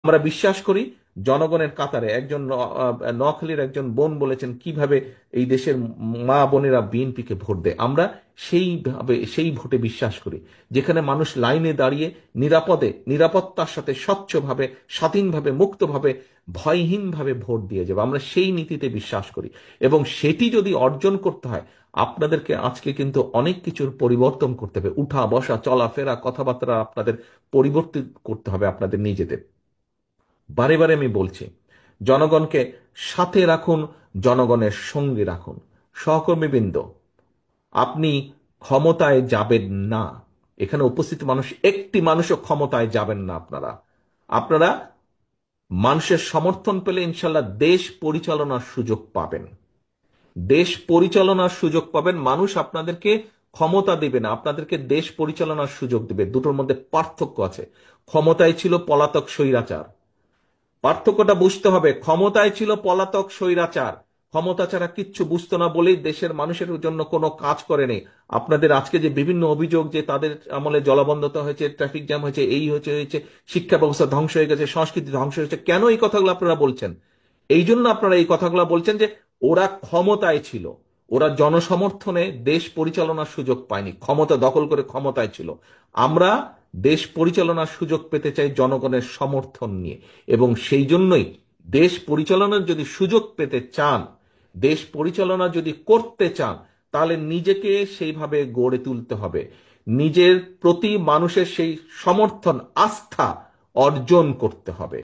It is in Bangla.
আমরা বিশ্বাস করি জনগণের কাতারে একজন নোয়াখালীর একজন বোন বলেছেন কিভাবে এই দেশের মা বোনেরা বিএনপিকে ভোট দেয়। আমরা সেই ভোটে বিশ্বাস করি যেখানে মানুষ লাইনে দাঁড়িয়ে নিরাপদে নিরাপত্তার সাথে স্বচ্ছভাবে স্বাধীনভাবে মুক্তভাবে ভয়হীনভাবে ভোট দিয়ে যাবে। আমরা সেই নীতিতে বিশ্বাস করি এবং সেটি যদি অর্জন করতে হয় আপনাদেরকে আজকে কিন্তু অনেক কিছুর পরিবর্তন করতে হবে। উঠা বসা চলাফেরা কথাবার্তা আপনাদের পরিবর্তন করতে হবে আপনাদের নিজেদের। বারে বারে আমি বলছি জনগণকে সাথে রাখুন, জনগণের সঙ্গে রাখুন। সহকর্মীবৃন্দ, আপনি ক্ষমতায় যাবেন না, এখানে উপস্থিত মানুষ একটি মানুষও ক্ষমতায় যাবেন না। আপনারা আপনারা মানুষের সমর্থন পেলে ইনশাল্লাহ দেশ পরিচালনার সুযোগ পাবেন। দেশ পরিচালনার সুযোগ পাবেন। মানুষ আপনাদেরকে ক্ষমতা দেবে না, আপনাদেরকে দেশ পরিচালনার সুযোগ দেবে। দুটোর মধ্যে পার্থক্য আছে। ক্ষমতায় ছিল পলাতক স্বৈরাচার, পার্থক্যটা বুঝতে হবে। ক্ষমতায় ছিল পলাতক স্বৈরাচার, ক্ষমতা ছাড়া কিচ্ছু বুঝতো না বলেই দেশের মানুষের জন্য কোনো কাজ করেনি। আপনাদের আজকে যে বিভিন্ন অভিযোগ যে তাদের আমলে জলাবদ্ধতা হয়েছে, ট্রাফিক জ্যাম হয়েছে, এই হয়েছে, শিক্ষা ব্যবস্থা ধ্বংস হয়ে গেছে, সংস্কৃতি ধ্বংস হয়েছে, কেন এই কথাগুলো আপনারা বলছেন? এই জন্য আপনারা এই কথাগুলো বলছেন যে ওরা ক্ষমতায় ছিল, ওরা জনসমর্থনে দেশ পরিচালনার সুযোগ পায়নি, ক্ষমতা দখল করে ক্ষমতায় ছিল। আমরা দেশ পরিচালনার সুযোগ পেতে চাই জনগণের সমর্থন নিয়ে, এবং সেই জন্যই দেশ পরিচালনার যদি সুযোগ পেতে চান, দেশ পরিচালনা যদি করতে চান, তাহলে নিজেকে সেইভাবে গড়ে তুলতে হবে। নিজের প্রতি মানুষের সেই সমর্থন আস্থা অর্জন করতে হবে।